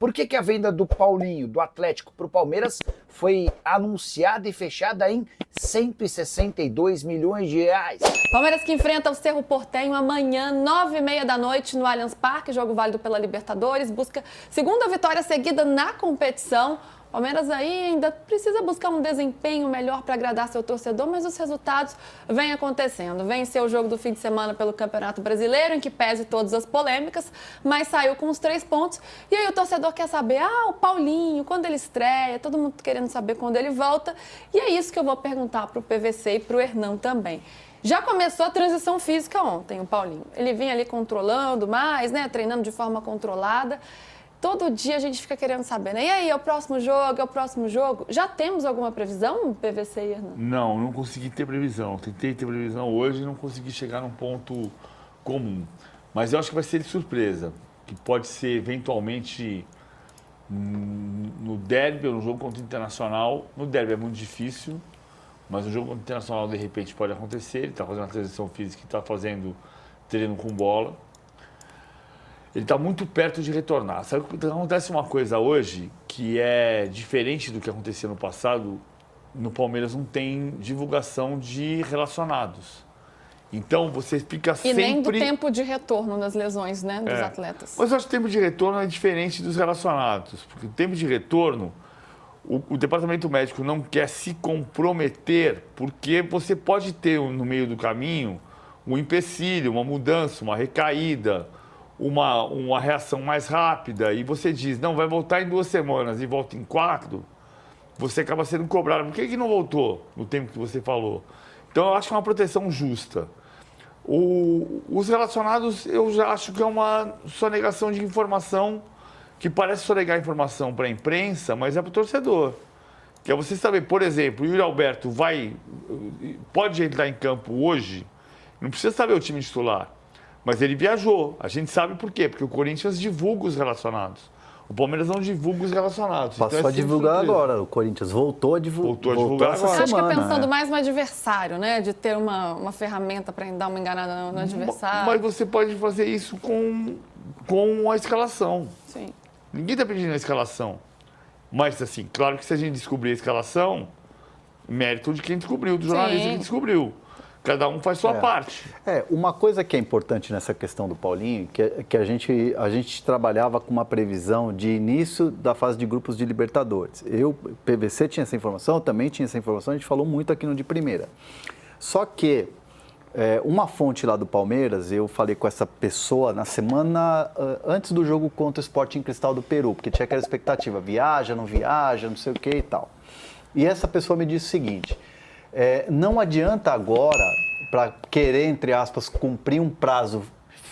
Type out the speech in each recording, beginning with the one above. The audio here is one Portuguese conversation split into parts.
Por que a venda do Paulinho, do Atlético, para o Palmeiras foi anunciada e fechada em 162 milhões de reais? Palmeiras que enfrenta o Cerro Porteño amanhã, 9h30 da noite, no Allianz Parque, jogo válido pela Libertadores, busca segunda vitória seguida na competição. Palmeiras aí ainda precisa buscar um desempenho melhor para agradar seu torcedor, mas os resultados vêm acontecendo. Venceu o jogo do fim de semana pelo Campeonato Brasileiro, em que pese todas as polêmicas, mas saiu com os 3 pontos. E aí o torcedor quer saber, o Paulinho, quando ele estreia, todo mundo querendo saber quando ele volta. E é isso que eu vou perguntar para o PVC e para o Hernan também. Já começou a transição física ontem, o Paulinho. Ele vinha ali controlando mais, né, treinando de forma controlada. Todo dia a gente fica querendo saber, né? E aí, é o próximo jogo, é o próximo jogo? Já temos alguma previsão, PVC e Hernan? Não consegui ter previsão. Tentei ter previsão hoje e não consegui chegar num ponto comum. Mas eu acho que vai ser de surpresa. Que pode ser, eventualmente, no derby ou no jogo contra o Internacional. No derby é muito difícil, mas no jogo contra o Internacional, de repente, pode acontecer. Ele está fazendo uma transição física e está fazendo treino com bola. Ele está muito perto de retornar. Sabe que acontece uma coisa hoje que é diferente do que acontecia no passado? No Palmeiras não tem divulgação de relacionados. Então, você fica sempre... E nem do tempo de retorno das lesões, né, dos atletas. Mas eu acho que o tempo de retorno é diferente dos relacionados. Porque o tempo de retorno, o departamento médico não quer se comprometer, porque você pode ter no meio do caminho um empecilho, uma mudança, uma recaída, uma reação mais rápida, e você diz, não, vai voltar em 2 semanas e volta em 4, você acaba sendo cobrado. Por que não voltou no tempo que você falou? Então, eu acho que é uma proteção justa. Os relacionados, eu já acho que é uma sonegação de informação, que parece sonegar informação para a imprensa, mas é para o torcedor. Que é você saber, por exemplo, o Yuri Alberto pode entrar em campo hoje, não precisa saber o time titular. Mas ele viajou. A gente sabe por quê? Porque o Corinthians divulga os relacionados. O Palmeiras não divulga os relacionados. Passou então a divulgar agora. O Corinthians voltou a divulgar. Voltou a divulgar essa agora. semana. Acho que é pensando mais no adversário, né? De ter uma ferramenta para dar uma enganada no adversário. Mas você pode fazer isso com a escalação. Sim. Ninguém está pedindo a escalação. Mas, assim, claro que se a gente descobrir a escalação, mérito de quem descobriu, do jornalista que descobriu. Cada um faz sua parte. Uma coisa que é importante nessa questão do Paulinho, que a gente trabalhava com uma previsão de início da fase de grupos de Libertadores. PVC tinha essa informação, eu também tinha essa informação, a gente falou muito aqui no De Primeira. Só que uma fonte lá do Palmeiras, eu falei com essa pessoa na semana antes do jogo contra o Sporting Cristal do Peru, porque tinha aquela expectativa, viaja, não sei o que e tal. E essa pessoa me disse o seguinte... não adianta agora, para querer, entre aspas, cumprir um prazo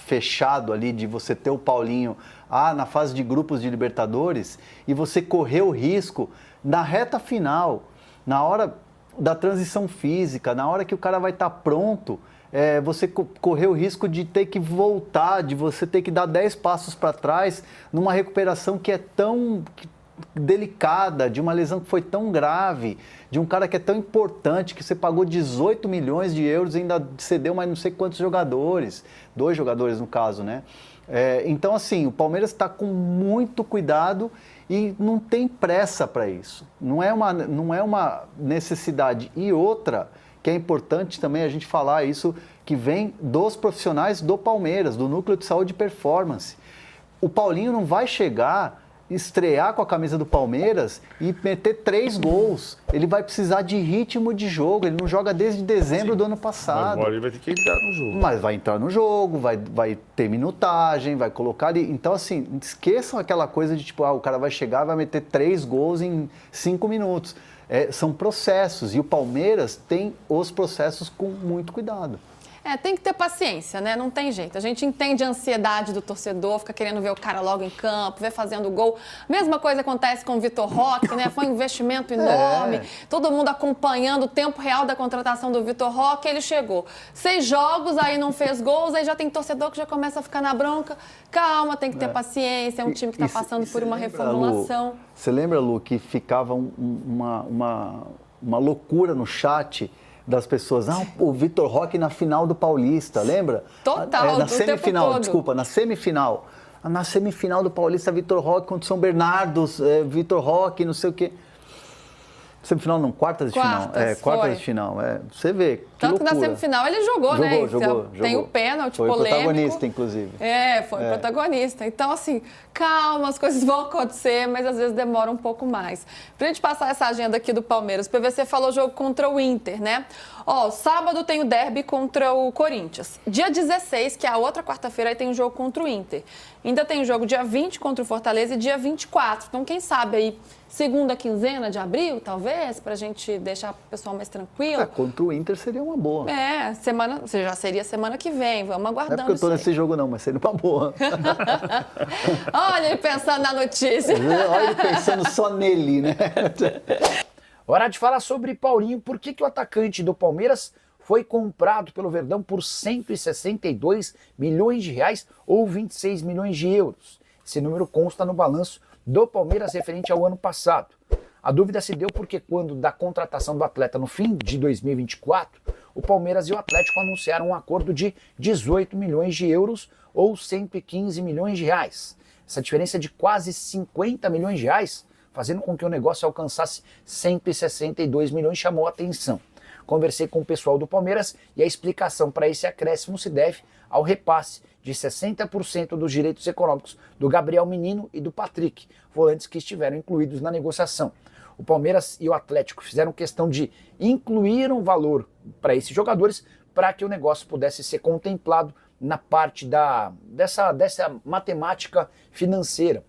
fechado ali de você ter o Paulinho na fase de grupos de Libertadores e você correr o risco na reta final, na hora da transição física, na hora que o cara vai estar pronto, você correr o risco de ter que voltar, de você ter que dar 10 passos para trás numa recuperação que é tão... delicada, de uma lesão que foi tão grave, de um cara que é tão importante, que você pagou 18 milhões de euros e ainda cedeu mais não sei quantos jogadores, 2 jogadores no caso, né? Então, assim, o Palmeiras está com muito cuidado e não tem pressa para isso. Não é uma necessidade. E outra, que é importante também a gente falar isso, que vem dos profissionais do Palmeiras, do Núcleo de Saúde e Performance. O Paulinho não vai estrear com a camisa do Palmeiras e meter 3 gols. Ele vai precisar de ritmo de jogo. Ele não joga desde dezembro do ano passado. Mas agora ele vai ter que entrar no jogo. Mas vai entrar no jogo, vai ter minutagem, vai colocar ali. Então, assim, esqueçam aquela coisa de tipo, o cara vai chegar, vai meter 3 gols em 5 minutos. São processos. E o Palmeiras tem os processos com muito cuidado. Tem que ter paciência, né? Não tem jeito. A gente entende a ansiedade do torcedor, fica querendo ver o cara logo em campo, ver fazendo gol. Mesma coisa acontece com o Vitor Roque, né? Foi um investimento enorme. Todo mundo acompanhando o tempo real da contratação do Vitor Roque. Ele chegou 6 jogos, aí não fez gols, aí já tem torcedor que já começa a ficar na bronca. Calma, tem que ter paciência. É um time que está passando por uma reformulação. Lu, você lembra, Lu, que ficava uma loucura no chat das pessoas, o Vitor Roque na final do Paulista, lembra? Total, na semifinal, desculpa, na semifinal. Na semifinal do Paulista, Vitor Roque contra o São Bernardo, Vitor Roque, não sei o quê. Semifinal não, quartas de final. Quartas de final. Você vê, que Tanto loucura. que na semifinal ele jogou, né? Jogou. Tem o pênalti foi polêmico. Foi protagonista, inclusive. Foi protagonista. Então, assim, calma, as coisas vão acontecer, mas às vezes demora um pouco mais. Pra gente passar essa agenda aqui do Palmeiras, o PVC falou jogo contra o Inter, né? Sábado tem o derby contra o Corinthians. Dia 16, que é a outra quarta-feira, aí tem o jogo contra o Inter. Ainda tem o jogo dia 20 contra o Fortaleza e dia 24. Então, quem sabe aí, segunda quinzena de abril, talvez, pra gente deixar o pessoal mais tranquilo. Contra o Inter seria uma boa. Já seria semana que vem, vamos aguardando. Não é porque eu tô nesse jogo não, mas seria uma boa. Olha ele pensando na notícia. Olha ele pensando só nele, né? Hora de falar sobre Paulinho. Por que o atacante do Palmeiras foi comprado pelo Verdão por 162 milhões de reais ou 26 milhões de euros? Esse número consta no balanço do Palmeiras referente ao ano passado. A dúvida se deu porque quando da contratação do atleta no fim de 2024, o Palmeiras e o Atlético anunciaram um acordo de 18 milhões de euros ou 115 milhões de reais. Essa diferença de quase 50 milhões de reais, fazendo com que o negócio alcançasse 162 milhões, chamou a atenção. Conversei com o pessoal do Palmeiras e a explicação para esse acréscimo se deve ao repasse de 60% dos direitos econômicos do Gabriel Menino e do Patrick, volantes que estiveram incluídos na negociação. O Palmeiras e o Atlético fizeram questão de incluir um valor para esses jogadores para que o negócio pudesse ser contemplado na parte dessa matemática financeira,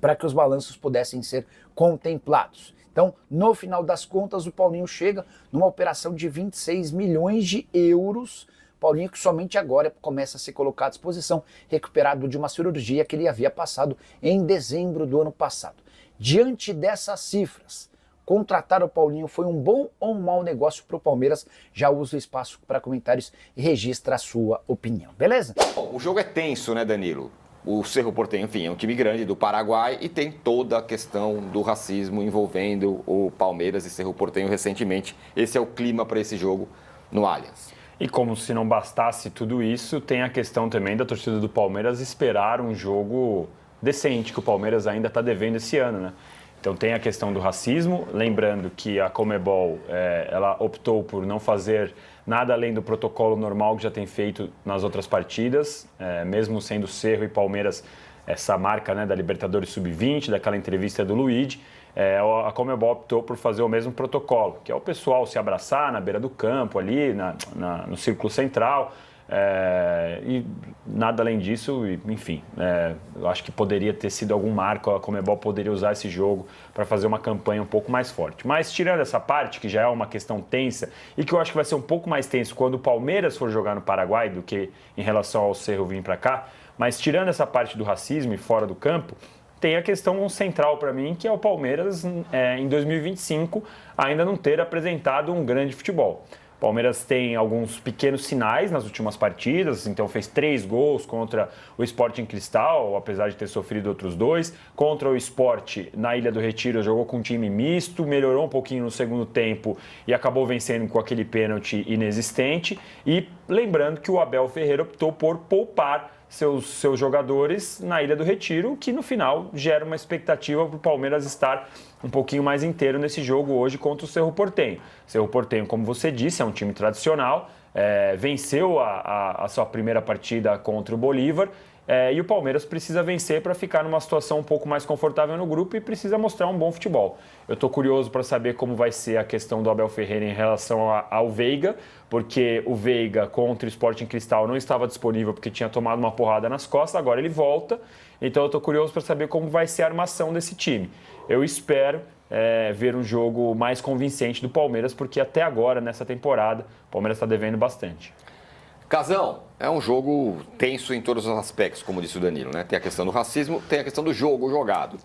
para que os balanços pudessem ser contemplados. Então, no final das contas, o Paulinho chega numa operação de 26 milhões de euros. Paulinho que somente agora começa a ser colocado à disposição, recuperado de uma cirurgia que ele havia passado em dezembro do ano passado. Diante dessas cifras, contratar o Paulinho foi um bom ou um mau negócio para o Palmeiras? Já usa o espaço para comentários e registra a sua opinião, beleza? Bom, o jogo é tenso, né, Danilo? O Cerro Porteño, enfim, é um time grande do Paraguai e tem toda a questão do racismo envolvendo o Palmeiras e Cerro Porteño recentemente. Esse é o clima para esse jogo no Allianz. E como se não bastasse tudo isso, tem a questão também da torcida do Palmeiras esperar um jogo decente, que o Palmeiras ainda está devendo esse ano, né? Então tem a questão do racismo, lembrando que a Conmebol ela optou por não fazer nada além do protocolo normal que já tem feito nas outras partidas, mesmo sendo Cerro e Palmeiras essa marca, né, da Libertadores Sub-20, daquela entrevista do Luigi, a Conmebol optou por fazer o mesmo protocolo, que é o pessoal se abraçar na beira do campo, ali no círculo central, e nada além disso, enfim, eu acho que poderia ter sido algum marco, a Conmebol poderia usar esse jogo para fazer uma campanha um pouco mais forte. Mas tirando essa parte, que já é uma questão tensa, e que eu acho que vai ser um pouco mais tenso quando o Palmeiras for jogar no Paraguai do que em relação ao Cerro vir para cá, mas tirando essa parte do racismo e fora do campo, tem a questão central para mim, que é o Palmeiras, em 2025, ainda não ter apresentado um grande futebol. O Palmeiras tem alguns pequenos sinais nas últimas partidas, então fez 3 gols contra o Sporting Cristal, apesar de ter sofrido outros 2. Contra o Sport, na Ilha do Retiro, jogou com um time misto, melhorou um pouquinho no segundo tempo e acabou vencendo com aquele pênalti inexistente. E lembrando que o Abel Ferreira optou por poupar seus jogadores na Ilha do Retiro, que no final gera uma expectativa para o Palmeiras estar um pouquinho mais inteiro nesse jogo hoje contra o Cerro Porteño. Cerro Porteño, como você disse, é um time tradicional, venceu a sua primeira partida contra o Bolívar, e o Palmeiras precisa vencer para ficar numa situação um pouco mais confortável no grupo e precisa mostrar um bom futebol. Eu estou curioso para saber como vai ser a questão do Abel Ferreira em relação ao Veiga, porque o Veiga contra o Sporting Cristal não estava disponível porque tinha tomado uma porrada nas costas, agora ele volta, então eu estou curioso para saber como vai ser a armação desse time. Eu espero ver um jogo mais convincente do Palmeiras, porque até agora, nessa temporada, o Palmeiras está devendo bastante. Casão, é um jogo tenso em todos os aspectos, como disse o Danilo, né? Tem a questão do racismo, tem a questão do jogo jogado.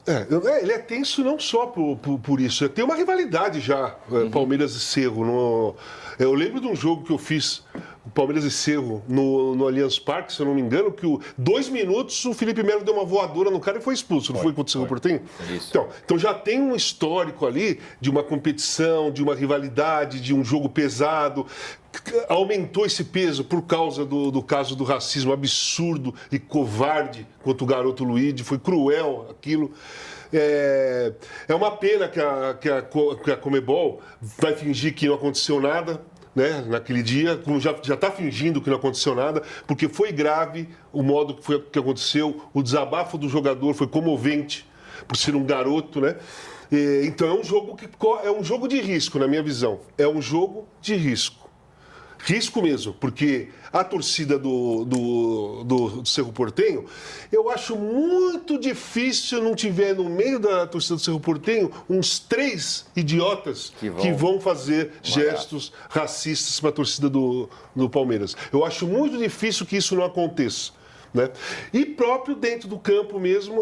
Ele é tenso não só por isso, tem uma rivalidade já, Palmeiras e Cerro. Eu lembro de um jogo que eu fiz, Palmeiras e Cerro, no Allianz Parque, se eu não me engano, que 2 minutos o Felipe Melo deu uma voadora no cara e foi expulso, não foi contra o Cerro Porteño? Então já tem um histórico ali de uma competição, de uma rivalidade, de um jogo pesado. Aumentou esse peso por causa do caso do racismo absurdo e covarde contra o garoto Luigi, foi cruel aquilo. É uma pena que a Conmebol vai fingir que não aconteceu nada, né, naquele dia, como já está fingindo que não aconteceu nada, porque foi grave o modo que aconteceu, o desabafo do jogador foi comovente, por ser um garoto, né? Então é um jogo de risco, na minha visão. É um jogo de risco. Risco mesmo, porque a torcida do Cerro Porteño, eu acho muito difícil não tiver no meio da torcida do Cerro Porteño uns 3 idiotas que vão fazer gestos racistas para a torcida do Palmeiras. Eu acho muito difícil que isso não aconteça, né? E próprio dentro do campo mesmo,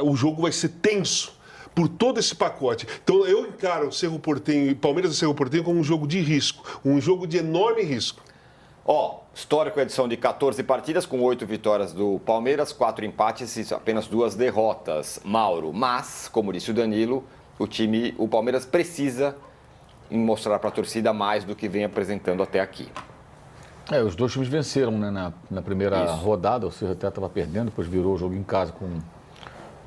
o jogo vai ser tenso por todo esse pacote. Então eu encaro o Cerro Porteño, Palmeiras e Cerro Porteño como um jogo de risco, um jogo de enorme risco. Histórico edição de 14 partidas, com 8 vitórias do Palmeiras, 4 empates e apenas 2 derrotas, Mauro. Mas, como disse o Danilo, o Palmeiras precisa mostrar para a torcida mais do que vem apresentando até aqui. Os dois times venceram, né, na primeira rodada, o Cerro até estava perdendo, depois virou o jogo em casa com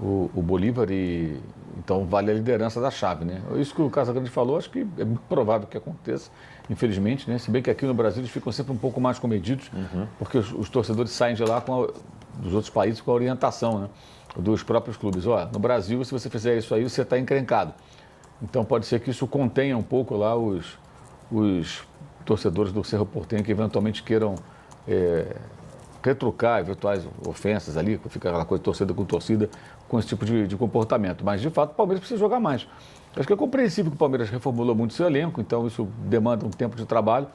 o Bolívar e então vale a liderança da chave, né? Isso que o Casagrande falou, acho que é muito provável que aconteça, infelizmente, né? Se bem que aqui no Brasil eles ficam sempre um pouco mais comedidos, porque os torcedores saem de lá dos outros países com a orientação, né, dos próprios clubes. No Brasil, se você fizer isso aí, você está encrencado. Então pode ser que isso contenha um pouco lá os torcedores do Cerro Porteño que eventualmente queiram retrucar eventuais ofensas ali, fica aquela coisa torcida com torcida, com esse tipo de comportamento. Mas, de fato, o Palmeiras precisa jogar mais. Acho que é compreensível que o Palmeiras reformulou muito seu elenco, então isso demanda um tempo de trabalho.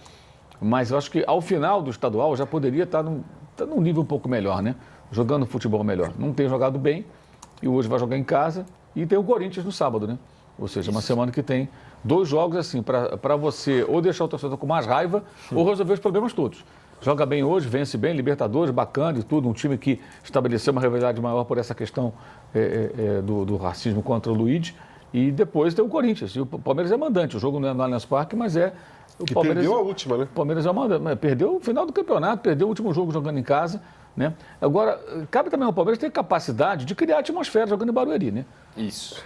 Mas eu acho que, ao final do estadual, já poderia estar num nível um pouco melhor, né? Jogando futebol melhor. Não tem jogado bem e hoje vai jogar em casa e tem o Corinthians no sábado, né? Ou seja, uma semana que tem 2 jogos assim, para você ou deixar o torcedor com mais raiva ou resolver os problemas todos. Joga bem hoje, vence bem, Libertadores, bacana e tudo. Um time que estabeleceu uma rivalidade maior por essa questão do racismo contra o Luigi. E depois tem o Corinthians. E o Palmeiras é mandante. O jogo não é no Allianz Parque, mas o que Palmeiras perdeu a última, né? O Palmeiras é mandante. Perdeu o final do campeonato, perdeu o último jogo jogando em casa, né? Agora, cabe também ao Palmeiras ter capacidade de criar atmosfera jogando em Barueri, né? Isso.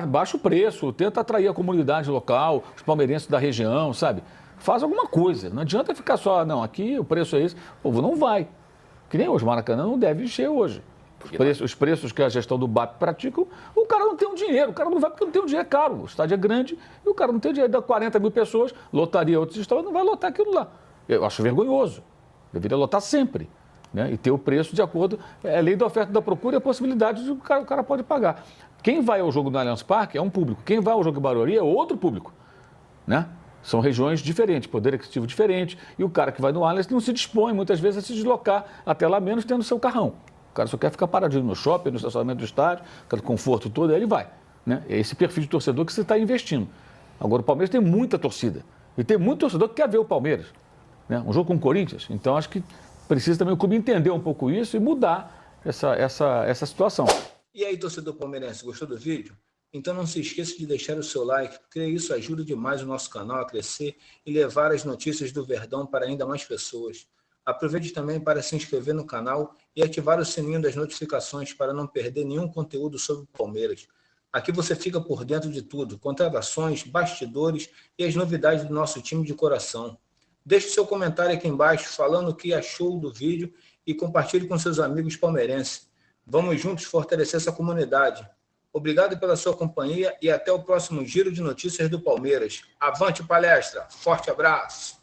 Baixa o preço, tenta atrair a comunidade local, os palmeirenses da região, sabe? Faz alguma coisa. Não adianta ficar só, não, aqui o preço é esse. O povo não vai. Que nem hoje, Maracanã não deve encher hoje. Os preços que a gestão do BAP pratica, o cara não tem o dinheiro. O cara não vai porque não tem o dinheiro, é caro. O estádio é grande e o cara não tem o dinheiro. Dá 40 mil pessoas, lotaria outros estádios, não vai lotar aquilo lá. Eu acho vergonhoso. Deveria lotar sempre. Né? E ter o preço de acordo. É a lei da oferta e da procura e a possibilidade de o cara pode pagar. Quem vai ao jogo no Allianz Parque é um público. Quem vai ao jogo em Barueri é outro público. Né? São regiões diferentes, poder aquisitivo diferente, e o cara que vai no Allianz não se dispõe, muitas vezes, a se deslocar até lá menos tendo seu carrão. O cara só quer ficar paradinho no shopping, no estacionamento do estádio, aquele conforto todo, aí ele vai. Né? É esse perfil de torcedor que você está investindo. Agora, o Palmeiras tem muita torcida, e tem muito torcedor que quer ver o Palmeiras. Né? Um jogo com o Corinthians, então acho que precisa também o clube entender um pouco isso e mudar essa situação. E aí, torcedor palmeirense, gostou do vídeo? Então não se esqueça de deixar o seu like, porque isso ajuda demais o nosso canal a crescer e levar as notícias do Verdão para ainda mais pessoas. Aproveite também para se inscrever no canal e ativar o sininho das notificações para não perder nenhum conteúdo sobre o Palmeiras. Aqui você fica por dentro de tudo, contratações, bastidores e as novidades do nosso time de coração. Deixe seu comentário aqui embaixo falando o que achou do vídeo e compartilhe com seus amigos palmeirenses. Vamos juntos fortalecer essa comunidade. Obrigado pela sua companhia e até o próximo Giro de Notícias do Palmeiras. Avante palestra! Forte abraço!